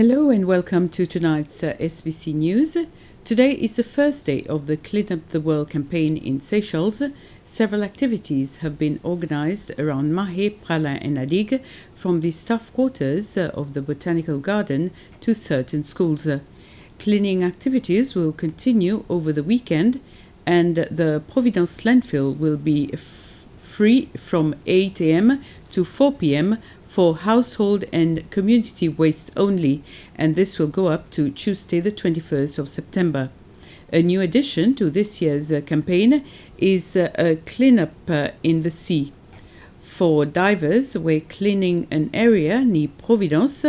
Hello and welcome to tonight's SBC News. Today is the first day of the Clean Up the World campaign in Seychelles. Several activities have been organized around Mahé, Praslin and Adig, from the staff quarters of the Botanical Garden to certain schools. Cleaning activities will continue over the weekend, and the Providence landfill will be free from 8 a.m. to 4 p.m. for household and community waste only, and this will go up to Tuesday the 21st of September. A new addition to this year's campaign is a cleanup in the sea. For divers, we're cleaning an area near Providence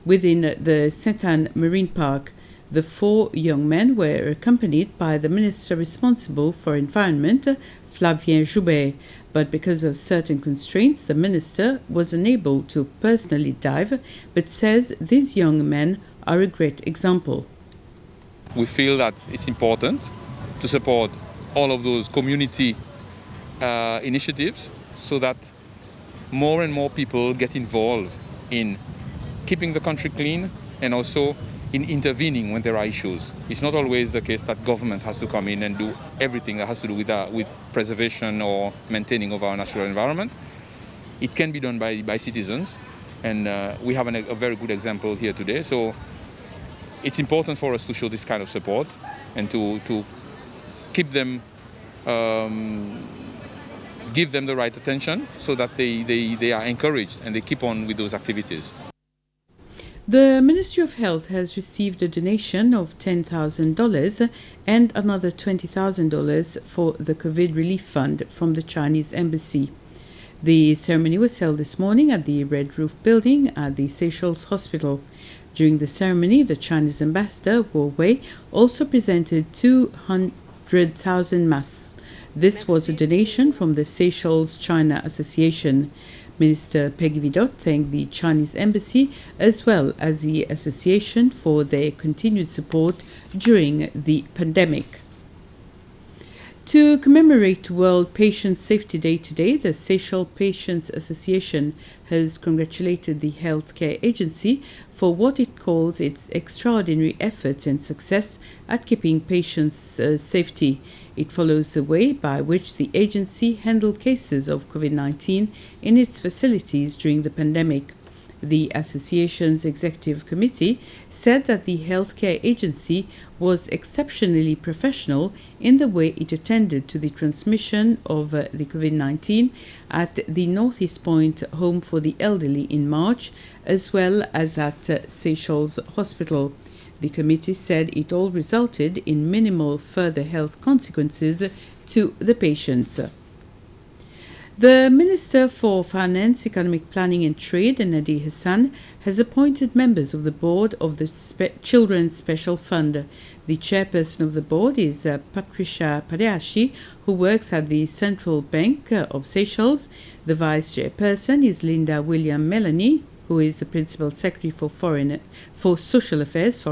within the Sainte-Anne Marine Park. The 4 young men were accompanied by the minister responsible for environment, Flavien Joubert, but because of certain constraints, the minister was unable to personally dive, but says these young men are a great example. We feel that it's important to support all of those community initiatives so that more and more people get involved in keeping the country clean and also in intervening when there are issues. It's not always the case that government has to come in and do everything that has to do with preservation or maintaining of our natural environment. It can be done by citizens, and we have a very good example here today. So it's important for us to show this kind of support and to keep them, give them the right attention so that they are encouraged and they keep on with those activities. The Ministry of Health has received a donation of $10,000 and another $20,000 for the COVID Relief Fund from the Chinese Embassy. The ceremony was held this morning at the Red Roof Building at the Seychelles Hospital. During the ceremony, the Chinese ambassador, Wu Wei, also presented 200,000 masks. This was a donation from the Seychelles-China Association. Minister Peggy Vidot thanked the Chinese Embassy as well as the association for their continued support during the pandemic. To commemorate World Patient Safety Day today, the Seychelles Patients Association has congratulated the healthcare agency for what it calls its extraordinary efforts and success at keeping patients' safety. It follows the way by which the agency handled cases of COVID-19 in its facilities during the pandemic. The association's executive committee said that the healthcare agency was exceptionally professional in the way it attended to the transmission of the COVID-19 at the Northeast Point Home for the Elderly in March, as well as at Seychelles Hospital. The committee said it all resulted in minimal further health consequences to the patients. The Minister for Finance, Economic Planning and Trade, Nadi Hassan, has appointed members of the board of the Children's Special Fund. The chairperson of the board is Patricia Padeashi, who works at the Central Bank of Seychelles. The vice chairperson is Linda William Melanie, who is the Principal Secretary for Social Affairs.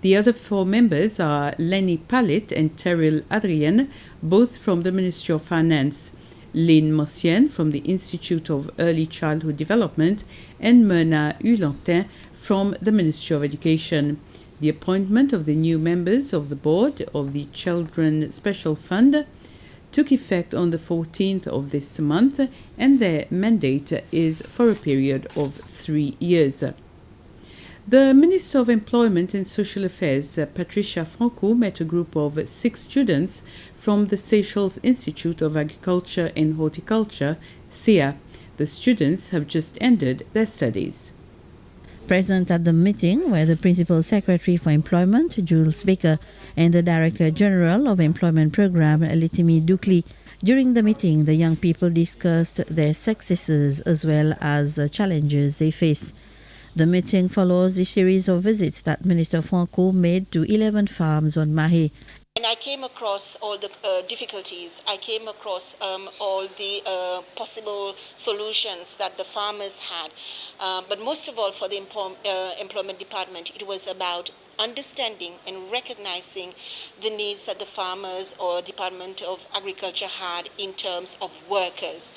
The other 4 members are Lenny Pallet and Terrell Adrien, both from the Ministry of Finance, Lynn Mossien from the Institute of Early Childhood Development, and Myrna Hulantin from the Ministry of Education. The appointment of the new members of the board of the Children's Special Fund took effect on the 14th of this month, and their mandate is for a period of 3 years. The Minister of Employment and Social Affairs, Patricia Franco, met a group of 6 students from the Seychelles Institute of Agriculture and Horticulture, SIA. The students have just ended their studies. Present at the meeting were the Principal Secretary for Employment, Jules Baker, and the Director General of Employment Program, Letimi Dukli. During the meeting, the young people discussed their successes as well as the challenges they face. The meeting follows the series of visits that Minister Franco made to 11 farms on Mahé. And I came across all the difficulties. I came across all the possible solutions that the farmers had. But most of all, for the employment department, it was about understanding and recognizing the needs that the farmers or Department of Agriculture had in terms of workers.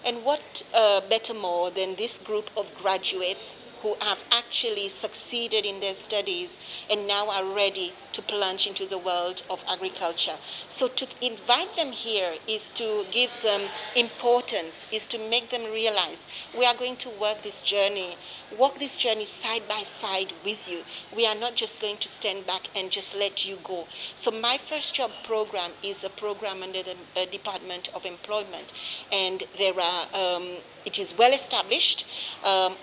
And what better more than this group of graduates who have actually succeeded in their studies and now are ready to plunge into the world of agriculture. So to invite them here is to give them importance, is to make them realize we are going to walk this journey side by side with you. We are not just going to stand back and just let you go. So my first job program is a program under the Department of Employment, and it is well established.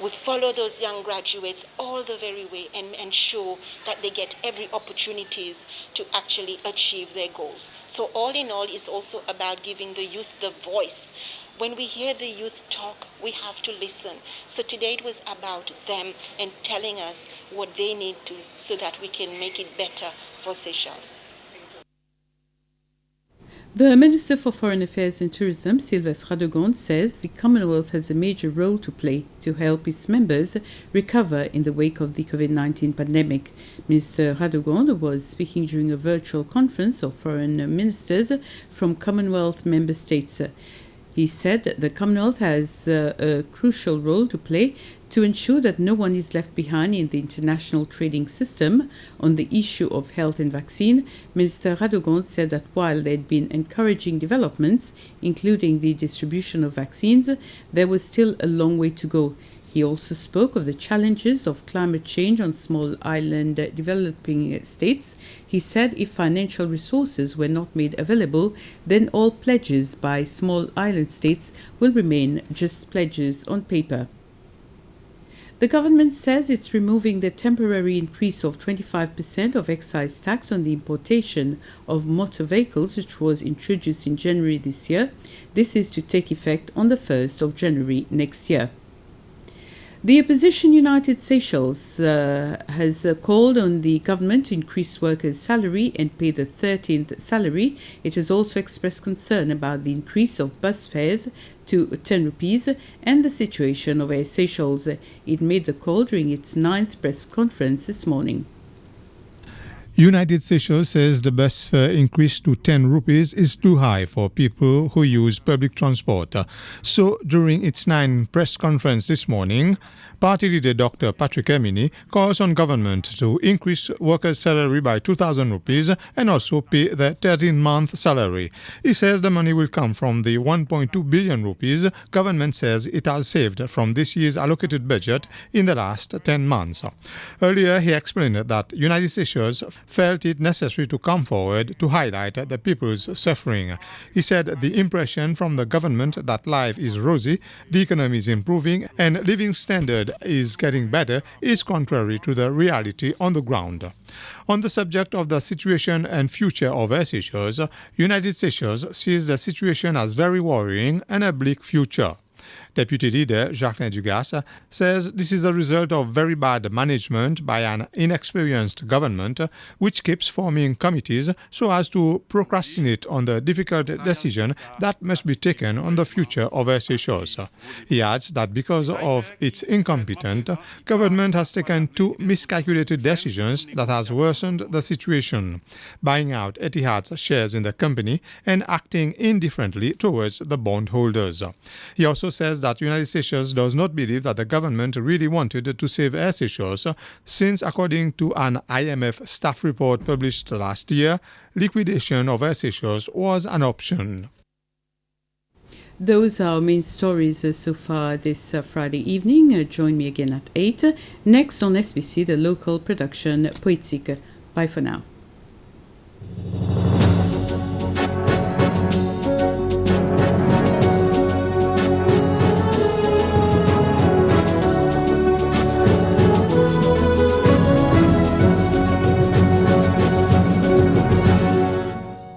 We follow those young graduates all the very way and ensure that they get every opportunities to actually achieve their goals. So all in all, it's also about giving the youth the voice. When we hear the youth talk, we have to listen. So today it was about them and telling us what they need to so that we can make it better for Seychelles. The Minister for Foreign Affairs and Tourism, Sylvestre Radegonde, says the Commonwealth has a major role to play to help its members recover in the wake of the COVID-19 pandemic. Minister Radegonde was speaking during a virtual conference of foreign ministers from Commonwealth member states. He said the Commonwealth has a crucial role to play to ensure that no one is left behind in the international trading system. On the issue of health and vaccine, Minister Radegonde said that while there had been encouraging developments, including the distribution of vaccines, there was still a long way to go. He also spoke of the challenges of climate change on small island developing states. He said if financial resources were not made available, then all pledges by small island states will remain just pledges on paper. The government says it's removing the temporary increase of 25% of excise tax on the importation of motor vehicles, which was introduced in January this year. This is to take effect on the 1st of January next year. The opposition United Seychelles has called on the government to increase workers' salary and pay the 13th salary. It has also expressed concern about the increase of bus fares to 10 rupees and the situation of Air Seychelles. It made the call during its 9th press conference this morning. United Seychelles says the bus fare increase to 10 rupees is too high for people who use public transport. So during its 9th press conference this morning, Party leader Dr. Patrick Hermini calls on government to increase workers' salary by 2,000 rupees and also pay the 13th-month salary. He says the money will come from the 1.2 billion rupees government says it has saved from this year's allocated budget in the last 10 months. Earlier, he explained that United Seychelles felt it necessary to come forward to highlight the people's suffering. He said the impression from the government that life is rosy, the economy is improving, and living standard is getting better is contrary to the reality on the ground. On the subject of the situation and future of Air Seychelles, United Seychelles sees the situation as very worrying and a bleak future. Deputy leader Jacqueline Dugas says this is a result of very bad management by an inexperienced government which keeps forming committees so as to procrastinate on the difficult decision that must be taken on the future of Air Seychelles. He adds that because of its incompetence, government has taken two miscalculated decisions that has worsened the situation, buying out Etihad's shares in the company and acting indifferently towards the bondholders. He also says that United Seychelles does not believe that the government really wanted to save Air Seychelles, since according to an IMF staff report published last year, liquidation of Air Seychelles was an option. Those are our main stories so far this Friday evening. Join me again at 8. Next on SBC, the local production Poétique. Bye for now.